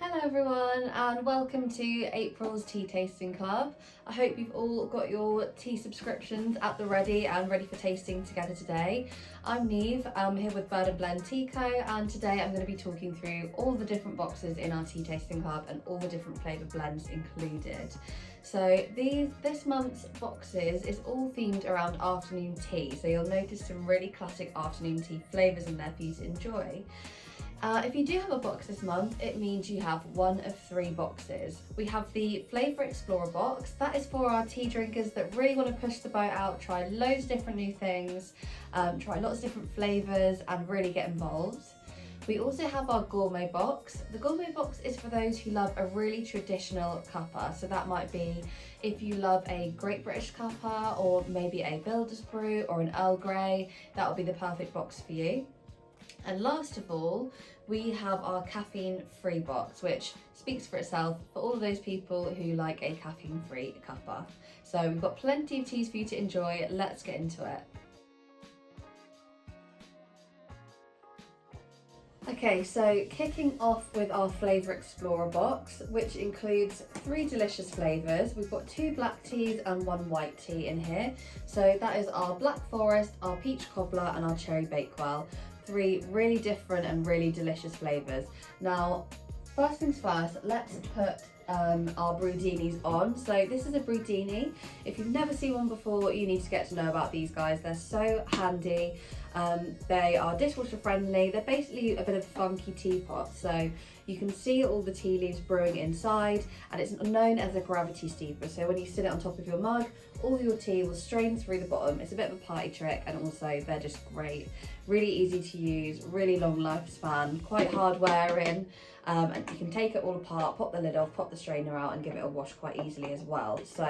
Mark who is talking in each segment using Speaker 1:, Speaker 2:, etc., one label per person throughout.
Speaker 1: Hello everyone and welcome to April's Tea Tasting Club. I hope you've all got your tea subscriptions at the ready and ready for tasting together today. I'm Neve, I'm here with Bird & Blend Tea Co, and today I'm going to be talking through all the different boxes in our Tea Tasting Club and all the different flavour blends included. So this month's boxes is all themed around afternoon tea, so you'll notice some really classic afternoon tea flavours in there for you to enjoy. If you do have a box this month, it means you have one of three boxes. We have the Flavour Explorer box. That is for our tea drinkers that really want to push the boat out, try loads of different new things, try lots of different flavours and really get involved. We also have our Gourmet Box. The Gourmet Box is for those who love a really traditional cuppa. So that might be if you love a Great British cuppa or maybe a Builder's Brew or an Earl Grey, that will be the perfect box for you. And last of all, we have our Caffeine Free Box, which speaks for itself for all of those people who like a caffeine-free cuppa. So we've got plenty of teas for you to enjoy. Let's get into it. Okay, so kicking off with our Flavour Explorer box, which includes 3 delicious flavours. We've got 2 black teas and 1 white tea in here. So that is our Black Forest, our Peach Cobbler and our Cherry Bakewell. 3 really different and really delicious flavours. Now, first things first, let's put our Brewdinis on. So this is a Brewdini. If you've never seen one before, you need to get to know about these guys. They're so handy. They are dishwasher friendly. They're basically a bit of a funky teapot. So you can see all the tea leaves brewing inside, and it's known as a gravity steeper. So when you sit it on top of your mug, all your tea will strain through the bottom. It's a bit of a party trick, and also they're just great. Really easy to use, really long lifespan, quite hard wearing, and you can take it all apart, pop the lid off, pop the strainer out and give it a wash quite easily as well. So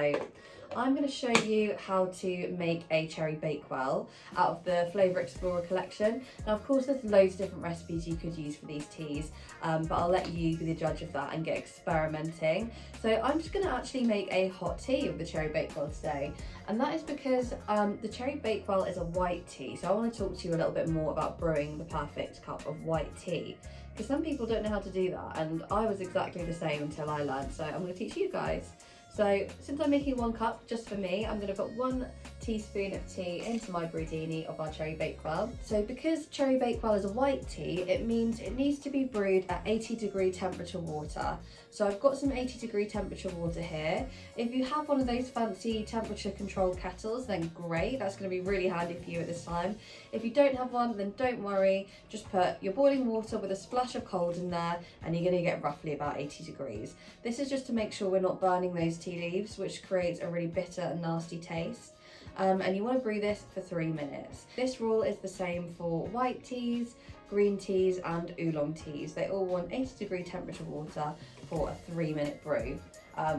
Speaker 1: I'm going to show you how to make a Cherry Bakewell out of the Flavour Explorer collection. Now of course there's loads of different recipes you could use for these teas, but I'll let you be the judge of that and get experimenting. So I'm just going to actually make a hot tea with the Cherry Bakewell today, and that is because the Cherry Bakewell is a white tea, so I want to talk to you a little bit more about brewing the perfect cup of white tea, because some people don't know how to do that, and I was exactly the same until I learned, so I'm going to teach you guys. So since I'm making 1 cup just for me, I'm going to put 1 teaspoon of tea into my Brewdini of our Cherry Bakewell. So because Cherry Bakewell is a white tea, it means it needs to be brewed at 80-degree temperature water. So I've got some 80-degree temperature water here. If you have one of those fancy temperature controlled kettles, then great, that's going to be really handy for you at this time. If you don't have one, then don't worry, just put your boiling water with a splash of cold in there and you're going to get roughly about 80 degrees. This is just to make sure we're not burning those tea leaves, which creates a really bitter and nasty taste. And you want to brew this for 3 minutes. This rule is the same for white teas, green teas and oolong teas. They all want 80-degree temperature water for a 3-minute brew,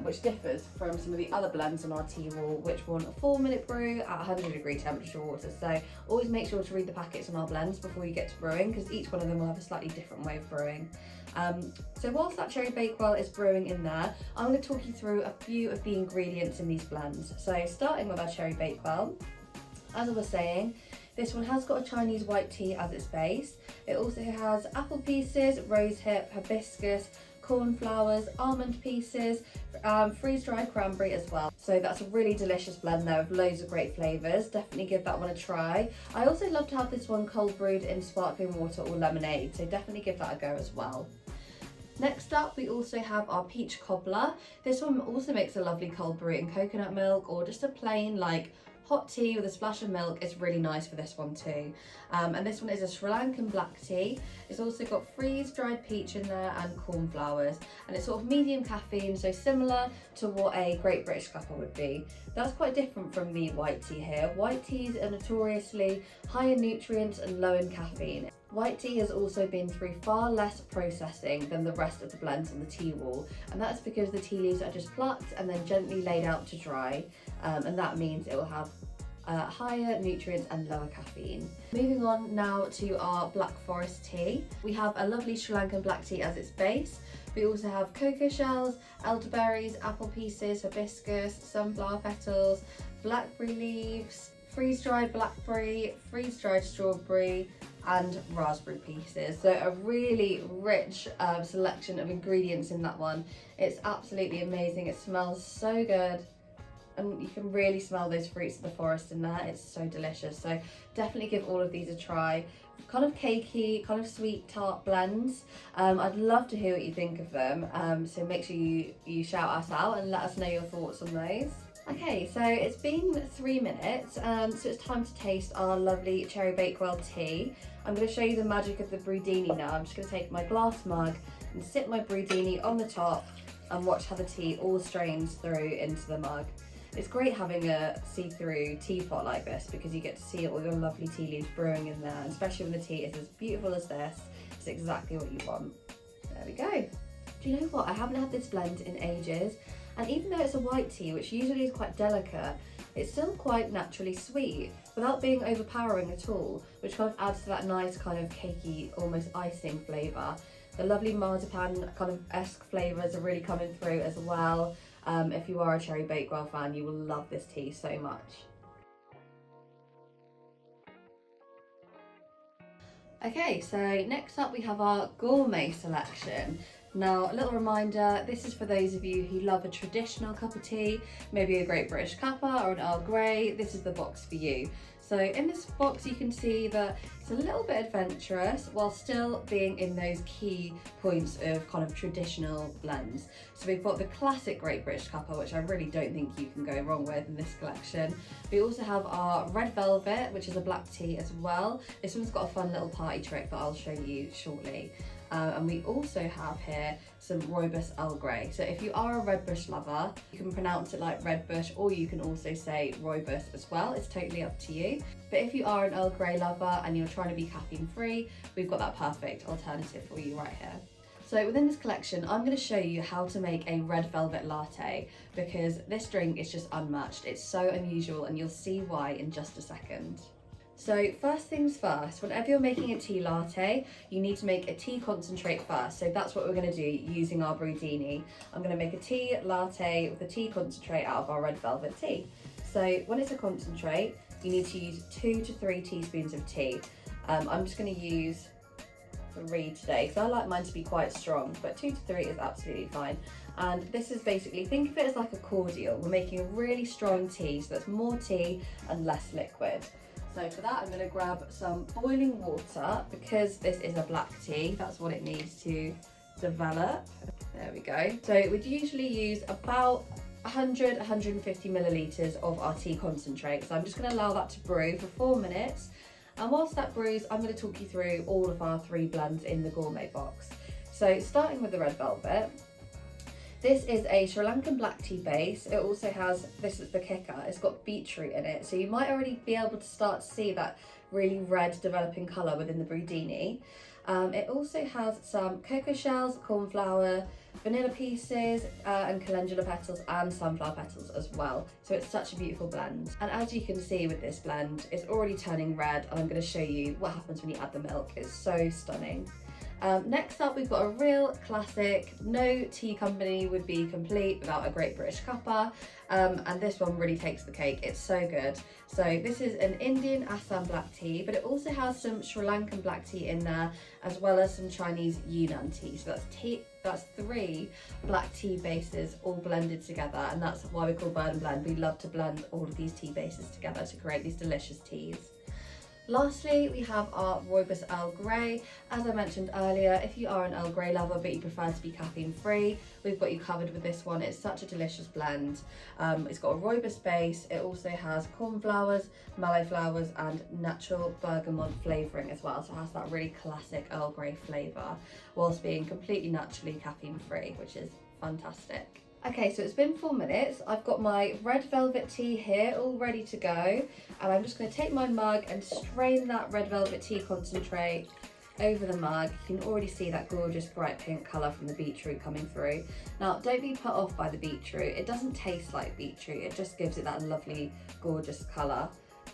Speaker 1: which differs from some of the other blends on our tea wall, which want a 4-minute brew at 100-degree temperature water. So always make sure to read the packets on our blends before you get to brewing, because each one of them will have a slightly different way of brewing. So whilst that Cherry Bakewell is brewing in there, I'm going to talk you through a few of the ingredients in these blends. So starting with our Cherry Bakewell, as I was saying, this one has got a Chinese white tea as its base. It also has apple pieces, rosehip, hibiscus, cornflowers, almond pieces, freeze-dried cranberry as well. So that's a really delicious blend there with loads of great flavours. Definitely give that one a try. I also love to have this one cold brewed in sparkling water or lemonade, so definitely give that a go as well. Next up, we also have our Peach Cobbler. This one also makes a lovely cold brew in coconut milk, or just a plain like hot tea with a splash of milk is really nice for this one too. And this one is a Sri Lankan black tea. It's also got freeze-dried peach in there and cornflowers, and it's sort of medium caffeine, so similar to what a Great British cuppa would be. That's quite different from the white tea here. White teas are notoriously high in nutrients and low in caffeine. White tea has also been through far less processing than the rest of the blends on the tea wall, and that's because the tea leaves are just plucked and then gently laid out to dry, and that means it will have higher nutrients and lower caffeine. Moving on now to our Black Forest tea. We have a lovely Sri Lankan black tea as its base. We also have cocoa shells, elderberries, apple pieces, hibiscus, sunflower petals, blackberry leaves, freeze-dried blackberry, freeze-dried strawberry, and raspberry pieces. So a really rich selection of ingredients in that one. It's absolutely amazing. It smells so good. And you can really smell those fruits of the forest in there. It's so delicious. So definitely give all of these a try. Kind of cakey, kind of sweet tart blends. I'd love to hear what you think of them. So make sure you shout us out and let us know your thoughts on those. Okay, so it's been 3 minutes, so it's time to taste our lovely cherry bakewell tea. I'm going to show you the magic of the Brewdini now. I'm just going to take my glass mug and sit my Brewdini on the top and watch how the tea all strains through into the mug. It's great having a see-through teapot like this because you get to see all your lovely tea leaves brewing in there, and especially when the tea is as beautiful as this, it's exactly what you want. There we go. Do you know what? I haven't had this blend in ages, and even though it's a white tea, which usually is quite delicate, it's still quite naturally sweet without being overpowering at all, which kind of adds to that nice kind of cakey, almost icing flavour. The lovely marzipan kind of esque flavours are really coming through as well. If you are a cherry bakewell fan, you will love this tea so much. Okay, so next up we have our gourmet selection. Now, a little reminder, this is for those of you who love a traditional cup of tea, maybe a Great British Cuppa or an Earl Grey. This is the box for you. So in this box you can see that it's a little bit adventurous while still being in those key points of kind of traditional blends. So we've got the classic Great British Cuppa, which I really don't think you can go wrong with in this collection. We also have our red velvet, which is a black tea as well. This one's got a fun little party trick that I'll show you shortly. And we also have here some rooibos Earl Grey. So if you are a red bush lover, you can pronounce it like red bush, or you can also say rooibos as well. It's totally up to you. But if you are an Earl Grey lover and you're trying to be caffeine free, we've got that perfect alternative for you right here. So within this collection, I'm going to show you how to make a red velvet latte, because this drink is just unmatched. It's so unusual, and you'll see why in just a second. So first things first, whenever you're making a tea latte, you need to make a tea concentrate first. So that's what we're going to do using our Brewdini. I'm going to make a tea latte with a tea concentrate out of our red velvet tea. So when it's a concentrate, you need to use 2 to 3 teaspoons of tea. I'm just going to use 3 today because I like mine to be quite strong, but 2 to 3 is absolutely fine. And this is basically, think of it as like a cordial. We're making a really strong tea, so that's more tea and less liquid. So for that, I'm going to grab some boiling water because this is a black tea. That's what it needs to develop. There we go. So we'd usually use about 100-150 millilitres of our tea concentrate. So I'm just going to allow that to brew for 4 minutes. And whilst that brews, I'm going to talk you through all of our 3 blends in the Gourmet Box. So starting with the red velvet. This is a Sri Lankan black tea base. It also has, this is the kicker, it's got beetroot in it. So you might already be able to start to see that really red developing colour within the Brewdini. It also has some cocoa shells, cornflour, vanilla pieces, and calendula petals and sunflower petals as well. So it's such a beautiful blend. And as you can see with this blend, it's already turning red, and I'm going to show you what happens when you add the milk. It's so stunning. Next up, we've got a real classic. No tea company would be complete without a Great British Cuppa, and this one really takes the cake. It's so good. So this is an Indian Assam black tea, but it also has some Sri Lankan black tea in there, as well as some Chinese Yunnan tea. So that's 3 black tea bases all blended together, and that's why we call Burn and Blend. We love to blend all of these tea bases together to create these delicious teas. Lastly, we have our rooibos Earl Grey. As I mentioned earlier, if you are an Earl Grey lover but you prefer to be caffeine free, we've got you covered with this one. It's such a delicious blend. It's got a rooibos base. It also has cornflowers, mallow flowers and natural bergamot flavouring as well. So it has that really classic Earl Grey flavour whilst being completely naturally caffeine free, which is fantastic. Okay, so it's been 4 minutes. I've got my red velvet tea here all ready to go, and I'm just going to take my mug and strain that red velvet tea concentrate over the mug. You can already see that gorgeous bright pink colour from the beetroot coming through. Now, don't be put off by the beetroot. It doesn't taste like beetroot. It just gives it that lovely, gorgeous colour,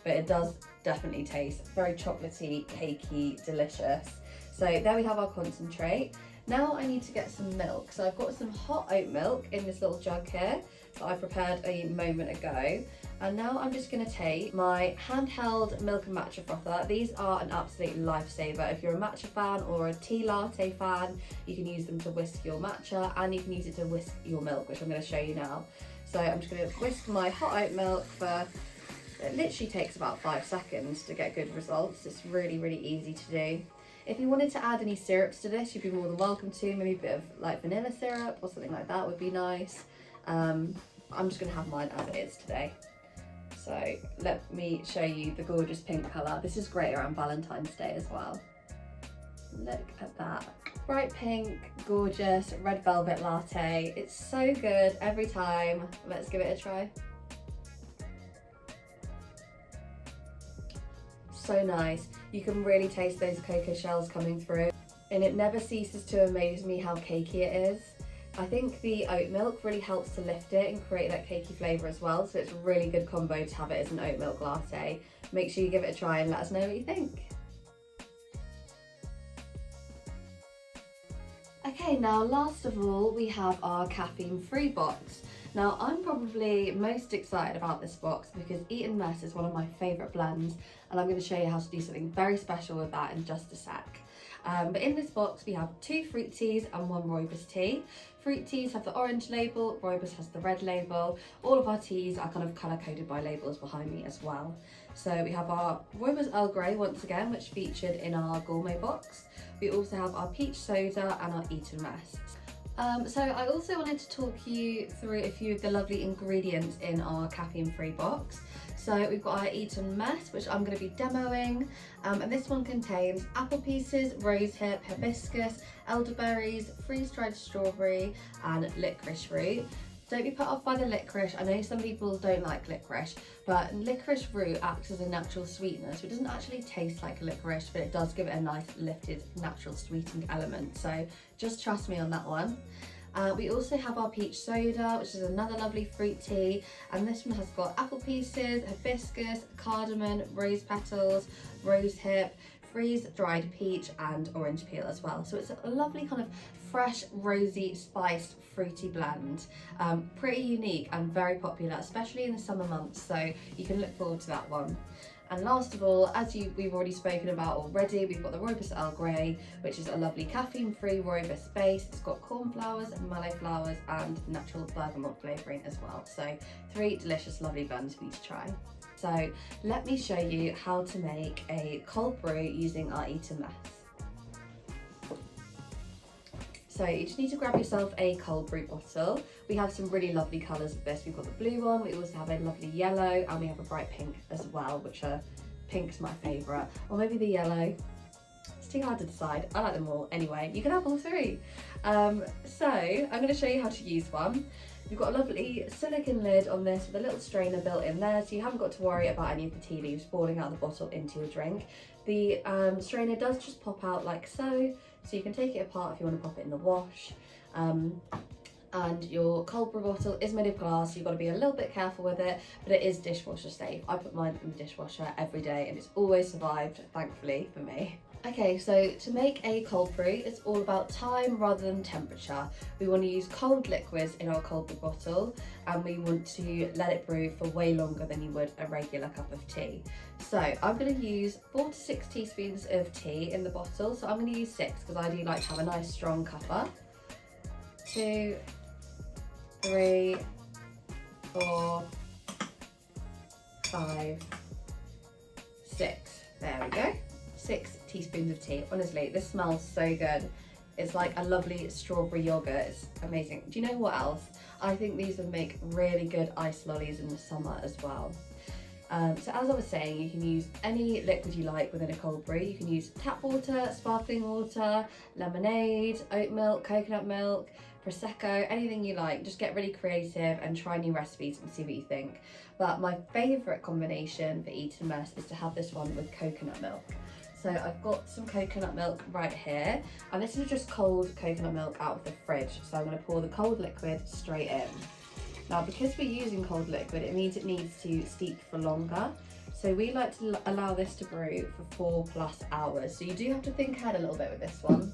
Speaker 1: but it does definitely taste very chocolatey, cakey, delicious. So there we have our concentrate. Now I need to get some milk. So I've got some hot oat milk in this little jug here that I prepared a moment ago. And now I'm just going to take my handheld milk and matcha frother. These are an absolute lifesaver. If you're a matcha fan or a tea latte fan, you can use them to whisk your matcha, and you can use it to whisk your milk, which I'm going to show you now. So I'm just going to whisk my hot oat milk for, it literally takes about 5 seconds to get good results. It's really, really easy to do. If you wanted to add any syrups to this, you'd be more than welcome to. Maybe a bit of like vanilla syrup or something like that would be nice. I'm just going to have mine as it is today. So let me show you the gorgeous pink colour. This is great around Valentine's Day as well. Look at that. Bright pink, gorgeous, red velvet latte. It's so good every time. Let's give it a try. So nice. You can really taste those cocoa shells coming through, and it never ceases to amaze me how cakey it is. I think the oat milk really helps to lift it and create that cakey flavour as well, so it's a really good combo to have it as an oat milk latte. Make sure you give it a try and let us know what you think. Okay, now last of all we have our caffeine free box. Now I'm probably most excited about this box because Eat and Mess is one of my favourite blends, and I'm going to show you how to do something very special with that in just a sec. But in this box we have 2 fruit teas and 1 rooibos tea. Fruit teas have the orange label, rooibos has the red label. All of our teas are kind of colour coded by labels behind me as well. So we have our rooibos Earl Grey once again, which featured in our Gourmet Box. We also have our peach soda and our Eat and Mess. So I also wanted to talk you through a few of the lovely ingredients in our caffeine free box. So we've got our Eat and Mess, which I'm going to be demoing, and this one contains apple pieces, rosehip, hibiscus, elderberries, freeze-dried strawberry and licorice root. Don't be put off by the licorice. I know some people don't like licorice, but licorice root acts as a natural sweetener, so it doesn't actually taste like licorice, but it does give it a nice lifted natural sweetened element, so just trust me on that one. We also have our peach soda, which is another lovely fruit tea, and this one has got apple pieces, hibiscus, cardamom, rose petals, rosehip, freeze-dried peach and orange peel as well. So it's a lovely kind of fresh, rosy, spiced, fruity blend. Pretty unique and very popular, especially in the summer months, so you can look forward to that one. And last of all, as we've already spoken about already, we've got the rooibos Earl Grey, which is a lovely caffeine-free rooibos base. It's got cornflowers, mallow flowers and natural bergamot flavouring as well. So 3 delicious, lovely blends for you to try. So let me show you how to make a cold brew using our Eat and Mess. So you just need to grab yourself a cold brew bottle. We have some really lovely colours of this. We've got the blue one, we also have a lovely yellow, and we have a bright pink as well, which pink's my favourite. Or maybe the yellow. It's too hard to decide. I like them all. Anyway, you can have all 3. So I'm going to show you how to use one. We've got a lovely silicone lid on this with a little strainer built in there, so you haven't got to worry about any of the tea leaves falling out of the bottle into your drink. The strainer does just pop out like so you can take it apart if you want to pop it in the wash. And your cold brew bottle is made of glass, so you've got to be a little bit careful with it, but it is dishwasher safe. I put mine in the dishwasher every day and it's always survived, thankfully for me. Okay, so to make a cold brew, it's all about time rather than temperature. We want to use cold liquids in our cold brew bottle, and we want to let it brew for way longer than you would a regular cup of tea. So I'm going to use 4 to 6 teaspoons of tea in the bottle. So I'm going to use 6 because I do like to have a nice strong cuppa. 2, 3, 4, 5, 6. There we go. 6 teaspoons of tea. Honestly, this smells so good. It's like a lovely strawberry yogurt. It's amazing. Do you know what else? I think these would make really good ice lollies in the summer as well. So as I was saying, you can use any liquid you like within a cold brew. You can use tap water, sparkling water, lemonade, oat milk, coconut milk, prosecco, anything you like. Just get really creative and try new recipes and see what you think. But my favourite combination for Eat and Mess is to have this one with coconut milk. So I've got some coconut milk right here, and this is just cold coconut milk out of the fridge. So I'm going to pour the cold liquid straight in. Now, because we're using cold liquid, it means it needs to steep for longer. So we like to allow this to brew for 4+ hours. So you do have to think ahead a little bit with this one.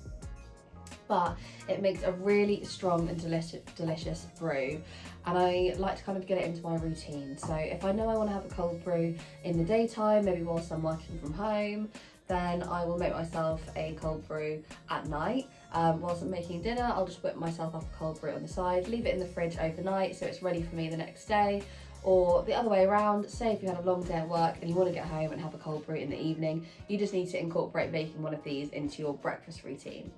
Speaker 1: but it makes a really strong and delicious brew, and I like to kind of get it into my routine. So if I know I want to have a cold brew in the daytime, maybe whilst I'm working from home, then I will make myself a cold brew at night. Whilst I'm making dinner, I'll just whip myself up a cold brew on the side, leave it in the fridge overnight so it's ready for me the next day. Or the other way around, say if you had a long day at work and you want to get home and have a cold brew in the evening, you just need to incorporate making one of these into your breakfast routine.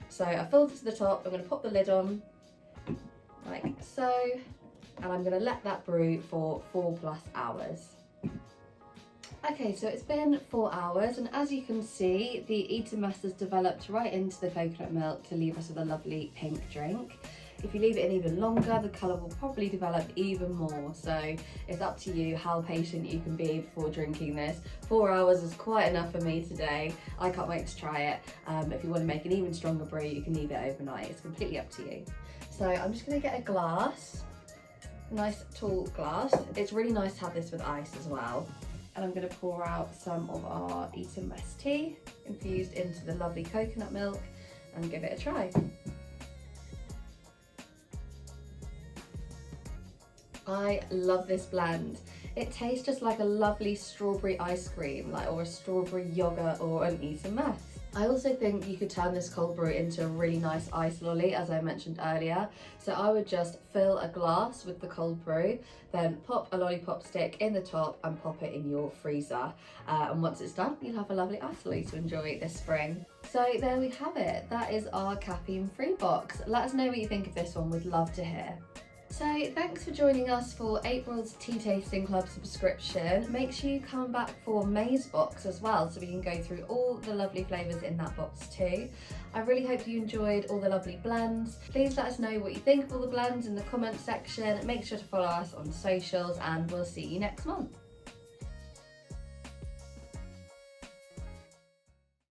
Speaker 1: So I filled it to the top, I'm going to pop the lid on, like so, and I'm going to let that brew for 4+ hours. Okay, so it's been 4 hours, and as you can see, the eater mess has developed right into the coconut milk to leave us with a lovely pink drink. If you leave it in even longer, the colour will probably develop even more, so it's up to you how patient you can be before drinking this. 4 hours is quite enough for me today. I can't wait to try it. If you want to make an even stronger brew, you can leave it overnight. It's completely up to you. So I'm just going to get a glass, a nice tall glass. It's really nice to have this with ice as well. And I'm going to pour out some of our eater mess tea infused into the lovely coconut milk and give it a try. I love this blend. It tastes just like a lovely strawberry ice cream, or a strawberry yogurt or an eater mess. I also think you could turn this cold brew into a really nice ice lolly, as I mentioned earlier. So I would just fill a glass with the cold brew, then pop a lollipop stick in the top and pop it in your freezer. And once it's done, you'll have a lovely ice lolly to enjoy this spring. So there we have it. That is our caffeine free box. Let us know what you think of this one. We'd love to hear. So thanks for joining us for April's Tea Tasting Club subscription. Make sure you come back for May's box as well, so we can go through all the lovely flavours in that box too. I really hope you enjoyed all the lovely blends. Please let us know what you think of all the blends in the comments section. Make sure to follow us on socials, and we'll see you next month.